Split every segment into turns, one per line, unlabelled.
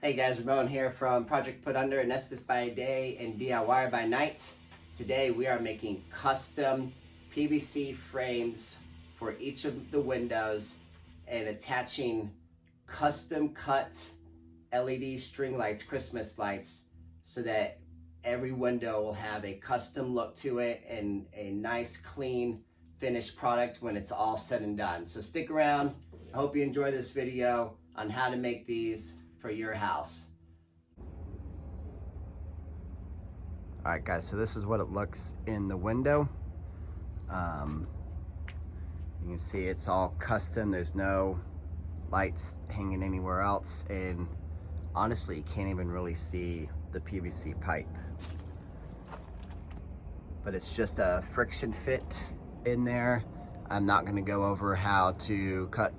Hey guys, Ramon here from Project Put Under, Nestus by day and DIY by night. Today we are making custom PVC frames for each of the windows and attaching custom cut LED string lights, Christmas lights, so that every window will have a custom look to it and a nice clean finished product when it's all said and done. So stick around. I hope you enjoy this video on how to make these for your house. All right guys, so this is what it looks in the window. You can see it's all custom. There's no lights hanging anywhere else, and honestly you can't even really see the PVC pipe, but it's just a friction fit in there. I'm not going to go over how to cut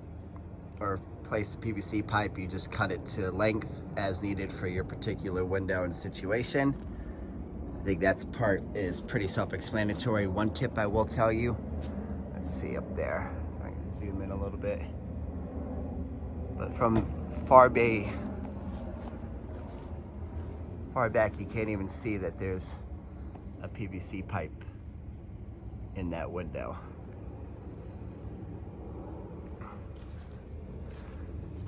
or place the PVC pipe. You just cut it to length as needed for your particular window and situation. I think that part is pretty self-explanatory. One tip I will tell you, let's see up there, I can zoom in a little bit, but from far back you can't even see that there's a PVC pipe in that window.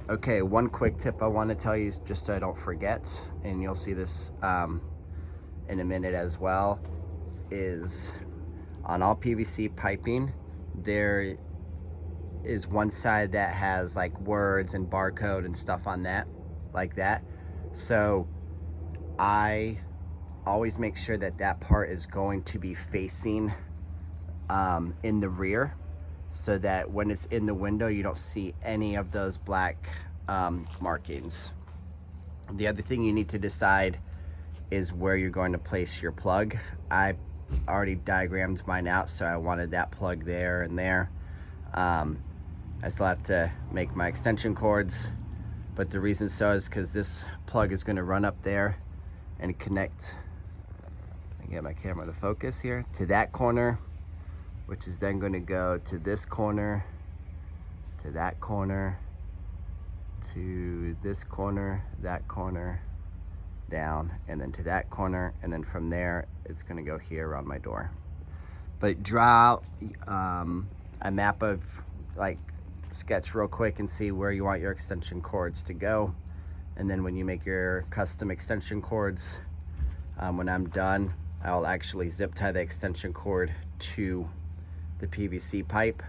Okay, one quick tip I want to tell you, just so I don't forget, and you'll see this in a minute as well, is on all PVC piping, there is one side that has like words and barcode and stuff on that, like that. So I always make sure that that part is going to be facing in the rear, so that when it's in the window you don't see any of those black markings. The other thing you need to decide is where you're going to place your plug. I already diagrammed mine out, so I wanted that plug there and there. I still have to make my extension cords, but the reason so is because this plug is going to run up there and connect, I get my camera to focus here, to that corner, which is then going to go to this corner, to that corner, to this corner, that corner, down, and then to that corner, and then from there it's going to go here around my door. But draw out a map of, like, sketch real quick and see where you want your extension cords to go, and then when you make your custom extension cords, when I'm done, I'll actually zip tie the extension cord to the PVC pipe,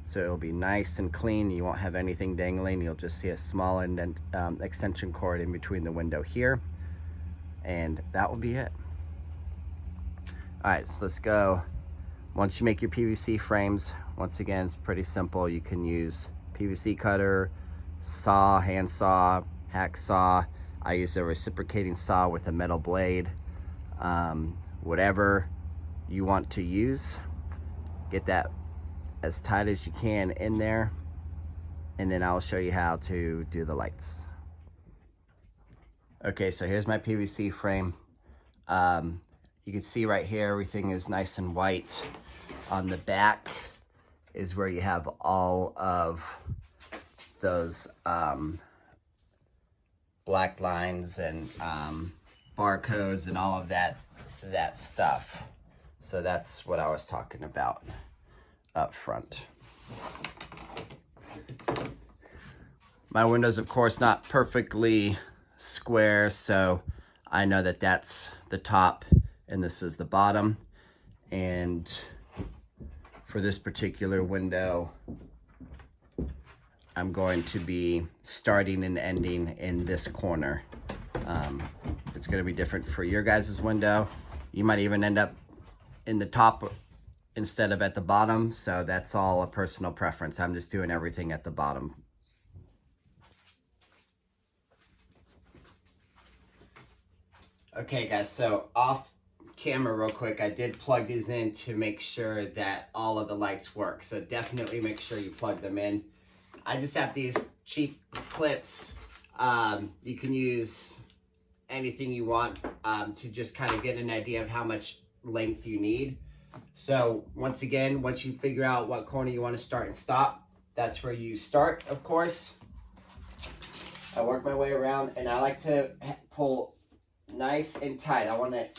so it'll be nice and clean. You won't have anything dangling. You'll just see a small extension cord in between the window here, and that will be it. All right, so let's go. Once you make your PVC frames, once again, it's pretty simple. You can use PVC cutter, saw, hand saw, hack saw. I use a reciprocating saw with a metal blade. Whatever you want to use, get that as tight as you can in there, and then I'll show you how to do the lights. Okay, so here's my PVC frame. You can see right here, everything is nice and white. On the back is where you have all of those black lines and barcodes and all of that stuff. So that's what I was talking about up front. My window's of course not perfectly square, so I know that that's the top and this is the bottom. And for this particular window, I'm going to be starting and ending in this corner. It's going to be different for your guys' window. You might even end up in the top instead of at the bottom, so that's all a personal preference. I'm just doing everything at the bottom. Okay guys, so off camera real quick, I did plug these in to make sure that all of the lights work, so definitely make sure you plug them in. I just have these cheap clips. You can use anything you want to just kind of get an idea of how much length you need. So once again, once you figure out what corner you want to start and stop, that's where you start, of course. I work my way around, and I like to pull nice and tight. I want it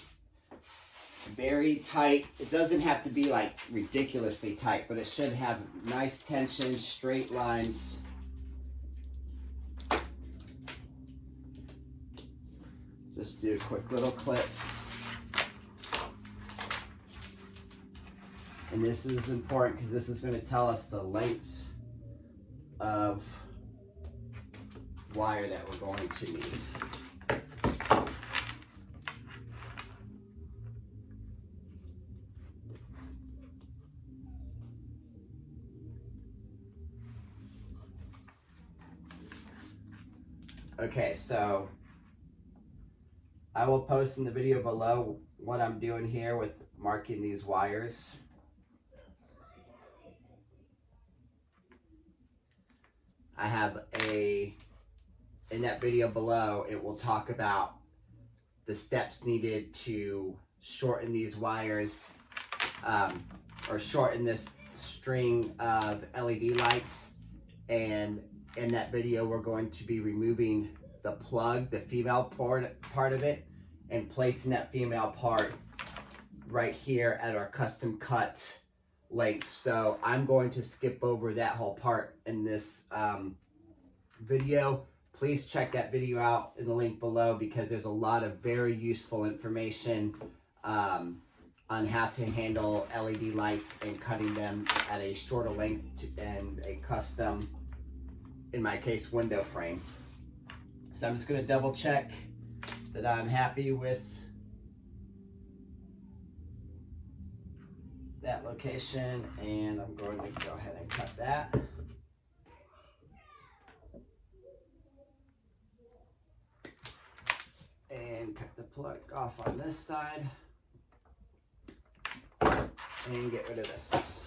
very tight. It doesn't have to be like ridiculously tight, but it should have nice tension, straight lines. Just do quick little clips. And this is important because this is going to tell us the length of wire that we're going to need. Okay, so I will post in the video below what I'm doing here with marking these wires. I have in that video below, it will talk about the steps needed to shorten these wires, or shorten this string of LED lights. And in that video, we're going to be removing the plug, the female part of it, and placing that female part right here at our custom cut length. So I'm going to skip over that whole part in this video. Please check that video out in the link below because there's a lot of very useful information on how to handle LED lights and cutting them at a shorter length and a custom, in my case, window frame. So I'm just going to double check that I'm happy with that location, and I'm going to go ahead and cut that. And cut the plug off on this side and get rid of this.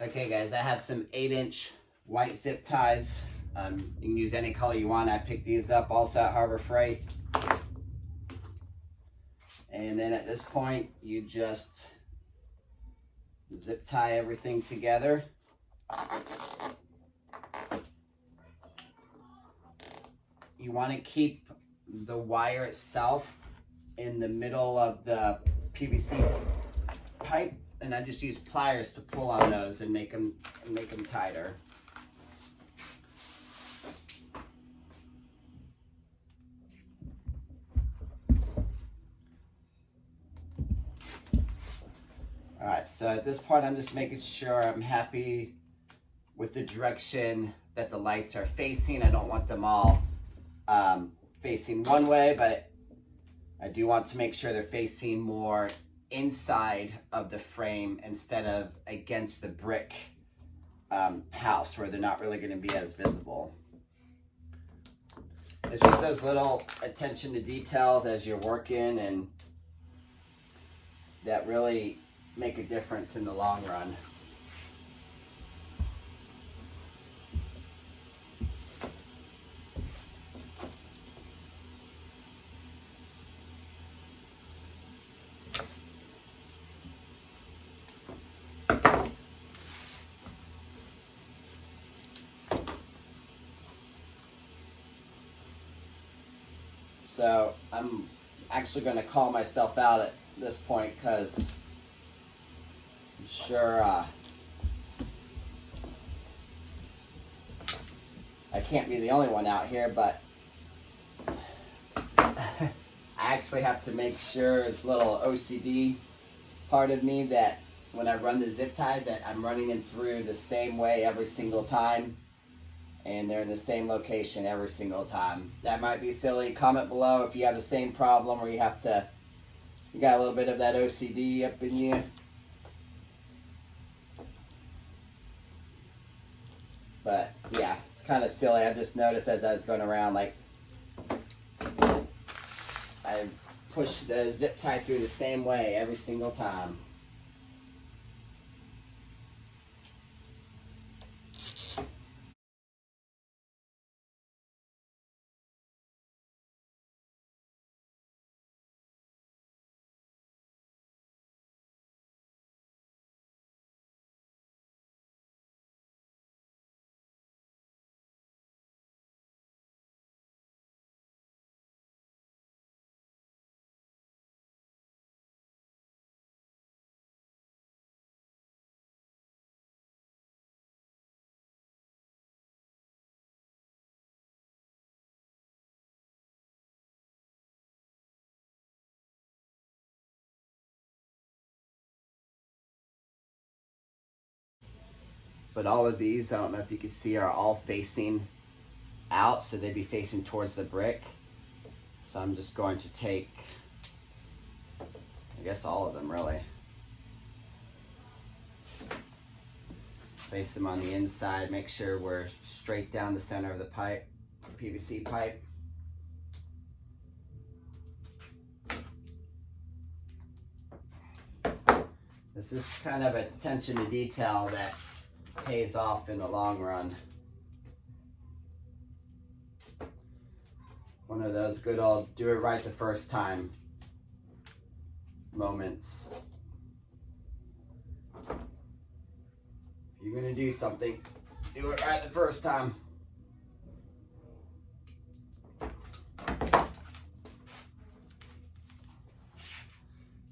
Okay guys, I have some 8-inch white zip ties. You can use any color you want. I picked these up also at Harbor Freight. And then at this point, you just zip tie everything together. You want to keep the wire itself in the middle of the PVC pipe, and I just use pliers to pull on those and make them tighter. All right, so at this part, I'm just making sure I'm happy with the direction that the lights are facing. I don't want them all facing one way, but I do want to make sure they're facing more inside of the frame instead of against the brick house where they're not really going to be as visible. It's just those little attention to details as you're working, and that really make a difference in the long run. So I'm actually going to call myself out at this point because I'm sure I can't be the only one out here, but I actually have to make sure it's a little OCD part of me that when I run the zip ties that I'm running them through the same way every single time, and they're in the same location every single time. That might be silly. Comment below if you have the same problem or you got a little bit of that OCD up in you. But yeah, it's kind of silly. I just noticed as I was going around, like, I pushed the zip tie through the same way every single time. But all of these, I don't know if you can see, are all facing out, so they'd be facing towards the brick. So I'm just going to take, I guess, all of them really. Place them on the inside, make sure we're straight down the center of the pipe, PVC pipe. This is kind of attention to detail that pays off in the long run. One of those good old do it right the first time moments. If you're gonna do something, do it right the first time.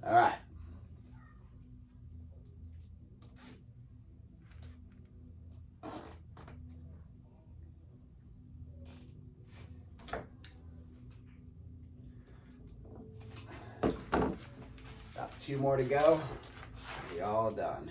All right. About 2 more to go. Be all done.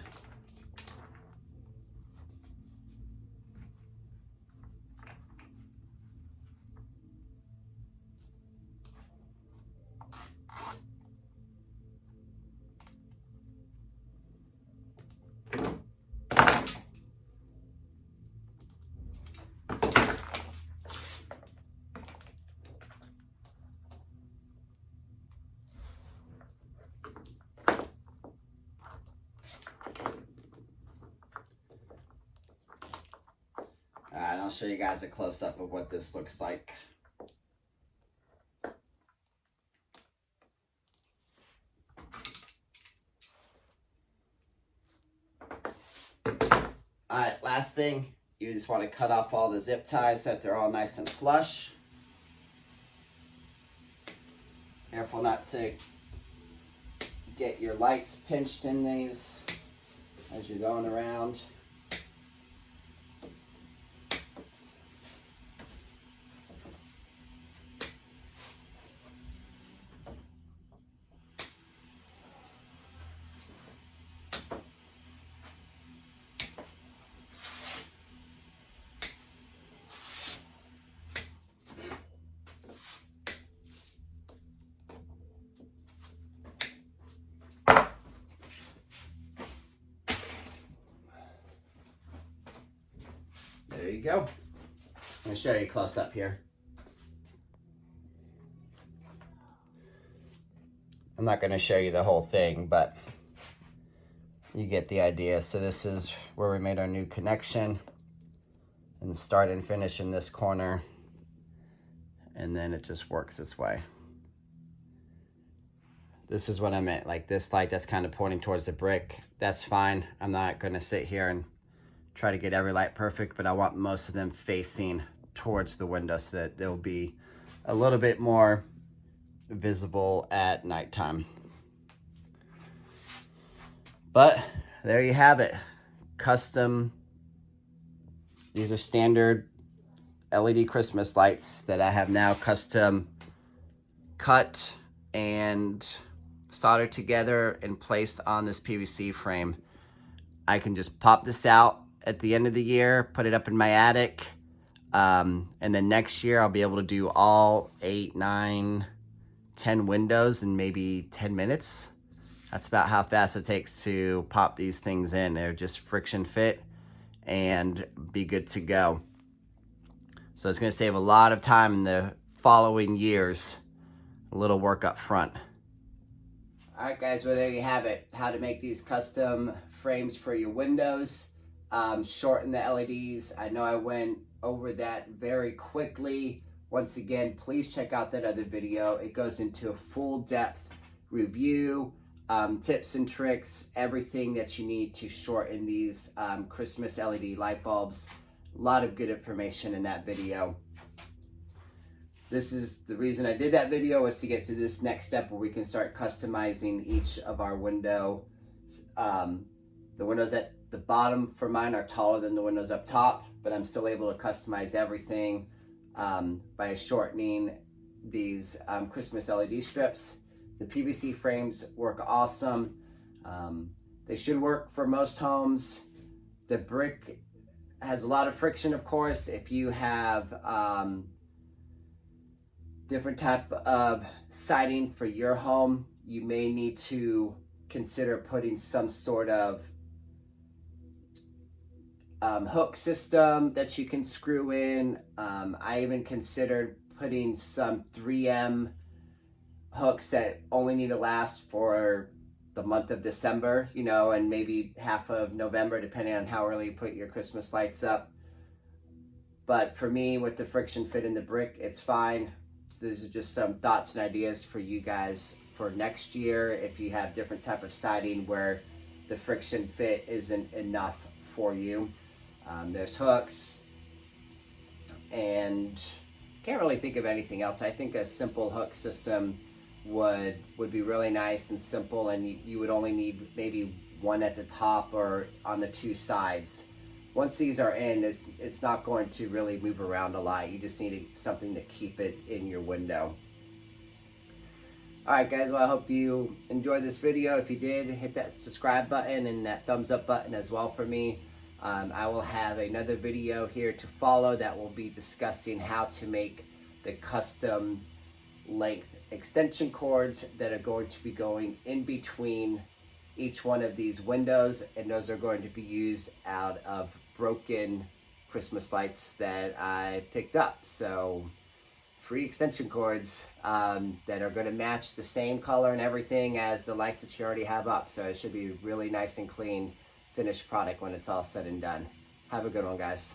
Alright, I'll show you guys a close-up of what this looks like. Alright, last thing, you just want to cut off all the zip ties so that they're all nice and flush. Careful not to get your lights pinched in these as you're going around. There you go. I'm going to show you close up here. I'm not going to show you the whole thing, but you get the idea. So this is where we made our new connection, and start and finish in this corner, and then it just works this way. This is what I meant, like this light that's kind of pointing towards the brick, that's fine. I'm not going to sit here and try to get every light perfect, but I want most of them facing towards the window so that they'll be a little bit more visible at nighttime. But there you have it. Custom, these are standard LED Christmas lights that I have now custom cut and soldered together and placed on this PVC frame. I can just pop this out at the end of the year, put it up in my attic, and then next year I'll be able to do all 8, 9, 10 windows in maybe 10 minutes. That's about how fast it takes to pop these things in. They're just friction fit and be good to go. So it's gonna save a lot of time in the following years. A little work up front. All right, guys, well, there you have it. How to make these custom frames for your windows. Shorten the LEDs. I know I went over that very quickly. Once again, please check out that other video. It goes into a full depth review, tips and tricks, everything that you need to shorten these Christmas LED light bulbs. A lot of good information in that video. This is the reason I did that video, was to get to this next step where we can start customizing each of our windows. The windows at the bottom for mine are taller than the windows up top, but I'm still able to customize everything by shortening these Christmas LED strips. The PVC frames work awesome. They should work for most homes. The brick has a lot of friction, of course. If you have different type of siding for your home, you may need to consider putting some sort of hook system that you can screw in. I even considered putting some 3M hooks that only need to last for the month of December, you know, and maybe half of November, depending on how early you put your Christmas lights up. But for me, with the friction fit in the brick, it's fine. These are just some thoughts and ideas for you guys for next year if you have different type of siding where the friction fit isn't enough for you. There's hooks, and can't really think of anything else. I think a simple hook system would be really nice and simple, and you would only need maybe one at the top or on the two sides. Once these are in, it's not going to really move around a lot. You just need something to keep it in your window. Alright guys, well I hope you enjoyed this video. If you did, hit that subscribe button and that thumbs up button as well for me. I will have another video here to follow that will be discussing how to make the custom length extension cords that are going to be going in between each one of these windows, and those are going to be used out of broken Christmas lights that I picked up. So free extension cords that are going to match the same color and everything as the lights that you already have up. So it should be really nice and clean finished product when it's all said and done. Have a good one, guys.